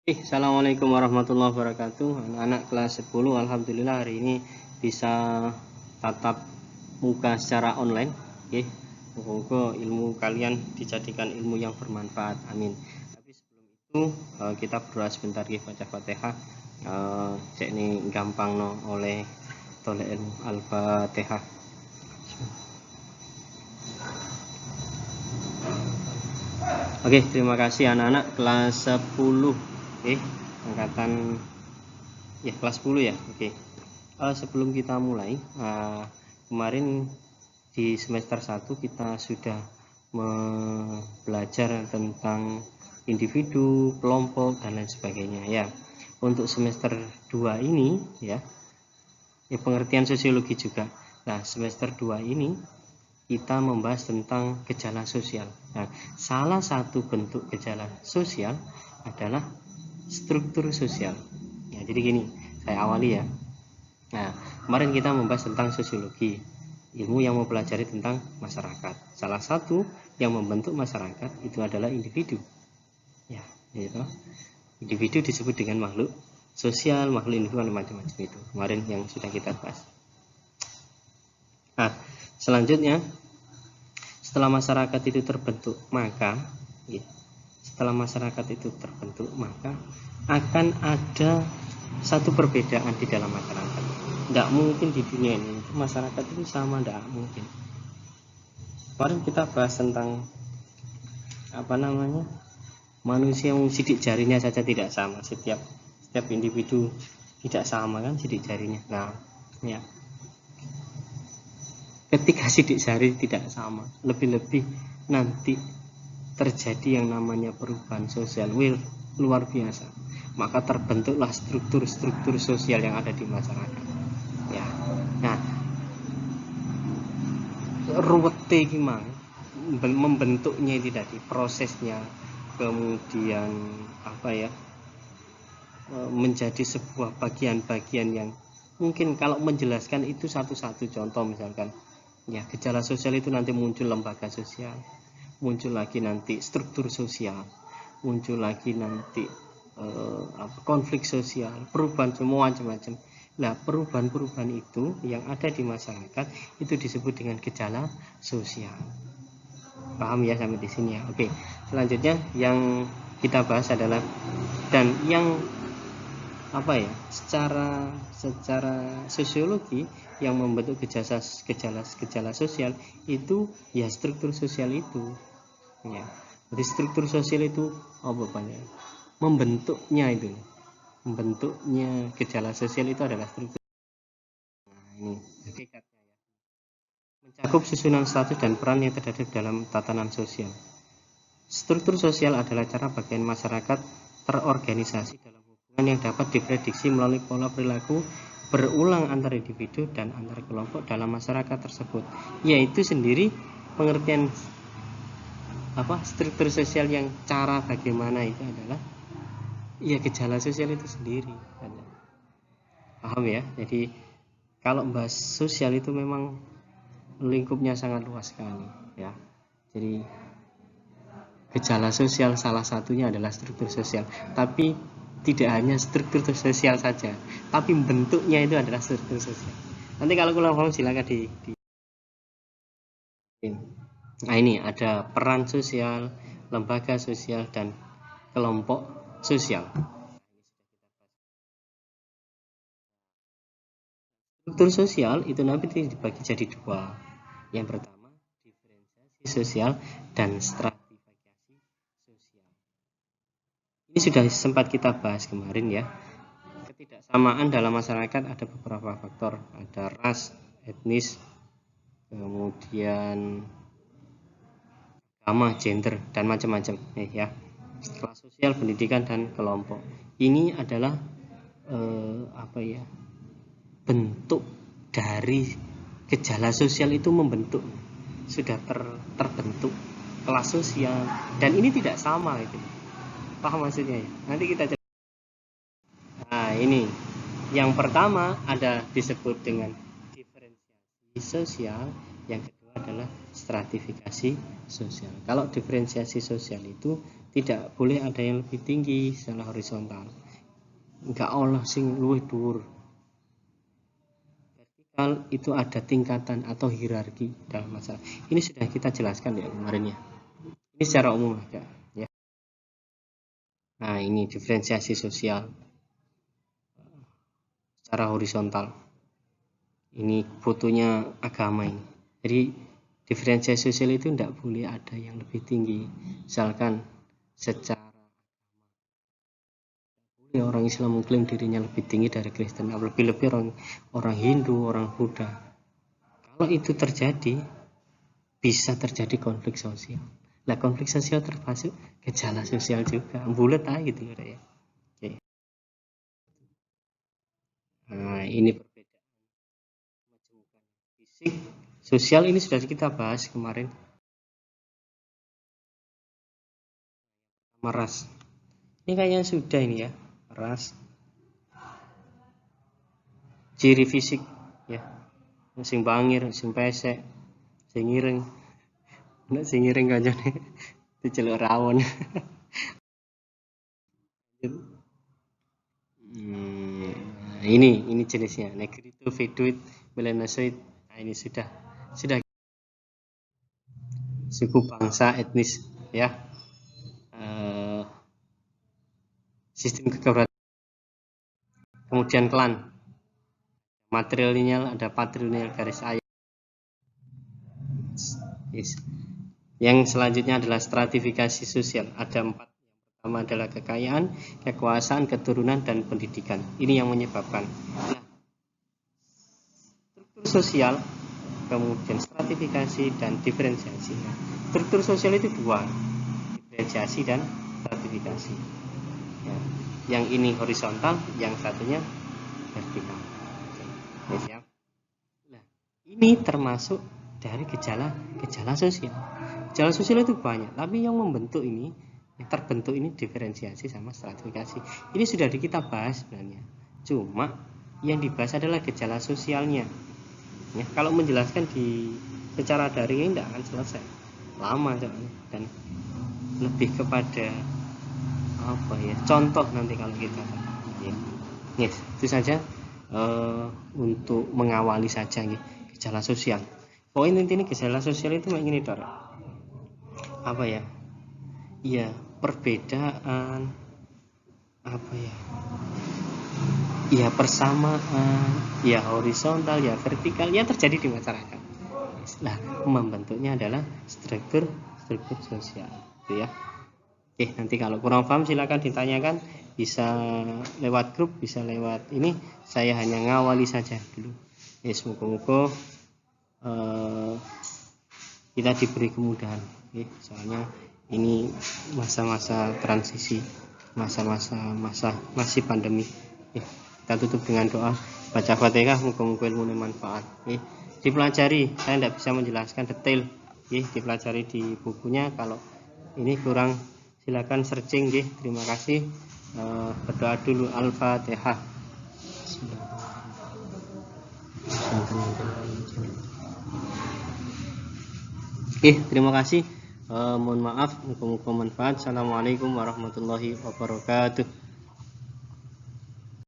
Assalamualaikum warahmatullahi wabarakatuh. Anak-anak kelas 10, alhamdulillah hari ini bisa tatap muka secara online. Semoga ilmu kalian dijadikan ilmu yang bermanfaat. Amin. Tapi sebelum itu kita berdoa sebentar, baca Fatihah. Cek ini gampang no oleh toleh ilmu Al-Fatihah. Oke, terima kasih anak-anak kelas 10. Angkatan ya kelas 10 ya. Sebelum kita mulai, kemarin di semester 1 kita sudah belajar tentang individu, kelompok dan lain sebagainya ya. Untuk semester 2 ini ya pengertian sosiologi juga. Nah, semester 2 ini kita membahas tentang gejala sosial. Nah, salah satu bentuk gejala sosial adalah struktur sosial. Ya, jadi gini, saya awali ya. Nah, kemarin kita membahas tentang sosiologi, ilmu yang mempelajari tentang masyarakat. Salah satu yang membentuk masyarakat itu adalah individu. Ya, gitu. Individu disebut dengan makhluk sosial, makhluk individu, macam-macam itu. Kemarin yang sudah kita bahas. Nah, selanjutnya setelah masyarakat itu terbentuk, maka akan ada satu perbedaan di dalam masyarakat. Tidak mungkin di dunia ini masyarakat itu sama, tidak mungkin. Kemarin kita bahas tentang manusia yang sidik jarinya saja tidak sama. Setiap individu tidak sama kan sidik jarinya. Nah, ya. Ketika sidik jari tidak sama, lebih-lebih nanti terjadi yang namanya perubahan sosial luar biasa, maka terbentuklah struktur sosial yang ada di masyarakat ya. Nah, ruwete gimana membentuknya itu tadi, prosesnya, kemudian menjadi sebuah bagian-bagian yang mungkin kalau menjelaskan itu satu-satu contoh, misalkan ya gejala sosial itu nanti muncul lembaga sosial, muncul lagi nanti struktur sosial, muncul lagi nanti konflik sosial, perubahan semua macam-macam. Nah, perubahan-perubahan itu yang ada di masyarakat itu disebut dengan gejala sosial. Paham ya sampai di sini ya? Oke, selanjutnya yang kita bahas adalah, dan yang secara sosiologi yang membentuk gejala sosial itu ya struktur sosial itu ya. Jadi struktur sosial itu membentuknya gejala sosial itu adalah struktur. Nah, ini hakikatnya ya. Mencakup susunan status dan peran yang terdapat dalam tatanan sosial. Struktur sosial adalah cara bagian masyarakat terorganisasi dalam yang dapat diprediksi melalui pola perilaku berulang antar individu dan antar kelompok dalam masyarakat tersebut. Yaitu sendiri pengertian struktur sosial yang cara bagaimana itu adalah ya gejala sosial itu sendiri. Paham ya? Jadi kalau bahas sosial itu memang lingkupnya sangat luas sekali ya. Jadi gejala sosial salah satunya adalah struktur sosial, tapi tidak hanya struktur sosial saja, tapi bentuknya itu adalah struktur sosial. Nanti kalau kurang paham silakan di. Nah, ini ada peran sosial, lembaga sosial, dan kelompok sosial. Struktur sosial itu nanti dibagi jadi dua. Yang pertama, diferensiasi sosial dan stratifikasi sosial. Ini sudah sempat kita bahas kemarin ya. Ketidaksamaan dalam masyarakat ada beberapa faktor, ada ras, etnis, kemudian agama, gender, dan macam-macam ya. Kelas sosial, pendidikan, dan kelompok. Ini adalah bentuk dari gejala sosial itu membentuk, sudah terbentuk kelas sosial, dan ini tidak sama gitu. Paham maksudnya ya? Nanti kita coba. Nah, ini yang pertama ada disebut dengan diferensiasi sosial, yang kedua adalah stratifikasi sosial. Kalau diferensiasi sosial itu tidak boleh ada yang lebih tinggi secara horizontal, enggak olah sing luwih dhuwur. Vertikal itu ada tingkatan atau hierarki dalam masalah ini, sudah kita jelaskan ya kemarin ya, ini secara umum aja ya. Nah, ini diferensiasi sosial secara horizontal, ini fotonya agama ini. Jadi diferensiasi sosial itu tidak boleh ada yang lebih tinggi, misalkan secara orang Islam mengklaim dirinya lebih tinggi dari Kristen, lebih-lebih orang Hindu, orang Buddha. Kalau itu terjadi, bisa terjadi konflik sosial. Nah, konflik sosial termasuk gejala sosial juga, bulat aja gitu ya. Oke. Nah, ini perbedaan fisik, sosial ini sudah kita bahas kemarin. Ras, ini kayaknya sudah ini ya, ras. Ciri fisik ya, sing bangir, sing pesek, sing ireng. Nek sing ireng kancane diceluk rawon. Ini jenisnya negrito, veduit, melanosoid. Nah, ini sudah suku, bangsa, etnis ya. Sistem kekeluargaan, kemudian klan, matrilineal, ada patrilineal garis ayat. Yes. Yang selanjutnya adalah stratifikasi sosial, ada 4. Yang pertama adalah kekayaan, kekuasaan, keturunan, dan pendidikan. Ini yang menyebabkan. Nah, struktur sosial, kemudian stratifikasi dan diferensiasi. Nah, struktur sosial itu 2, diferensiasi dan stratifikasi ya. Yang ini horizontal, yang satunya vertikal. Oke. Nah, ini termasuk dari gejala sosial. Gejala sosial itu banyak, tapi yang membentuk ini, yang terbentuk ini diferensiasi sama stratifikasi. Ini sudah kita bahas sebenarnya, cuma yang dibahas adalah gejala sosialnya ya. Kalau menjelaskan di secara daring ini tidak akan selesai, lama soalnya, dan lebih kepada apa ya, contoh nanti kalau kita ya. Yes, itu saja untuk mengawali saja ya, gejala sosial. Poin intinya gejala sosial itu kayak gini, Dor. Apa ya? Ya, perbedaan apa ya? Ya, persamaan, ya horizontal, ya vertikal, ya terjadi di masyarakat. Nah, membentuknya adalah struktur sosial, gitu ya. Oke, nanti kalau kurang paham silakan ditanyakan, bisa lewat grup, bisa lewat ini. Saya hanya ngawali saja dulu. Ya, semoga kita diberi kemudahan. Ya, soalnya ini masa-masa transisi, masa masih pandemi. Ya, kita tutup dengan doa, baca Fatihah, muka-muka ilmu manfaat. Ya, dipelajari, saya tidak bisa menjelaskan detail. Ya, dipelajari di bukunya. Kalau ini kurang, silakan searching ya. Terima kasih. Berdoa dulu. Al-Fatihah. Terima kasih. Mohon maaf, muka-muka manfaat. Assalamualaikum warahmatullahi wabarakatuh.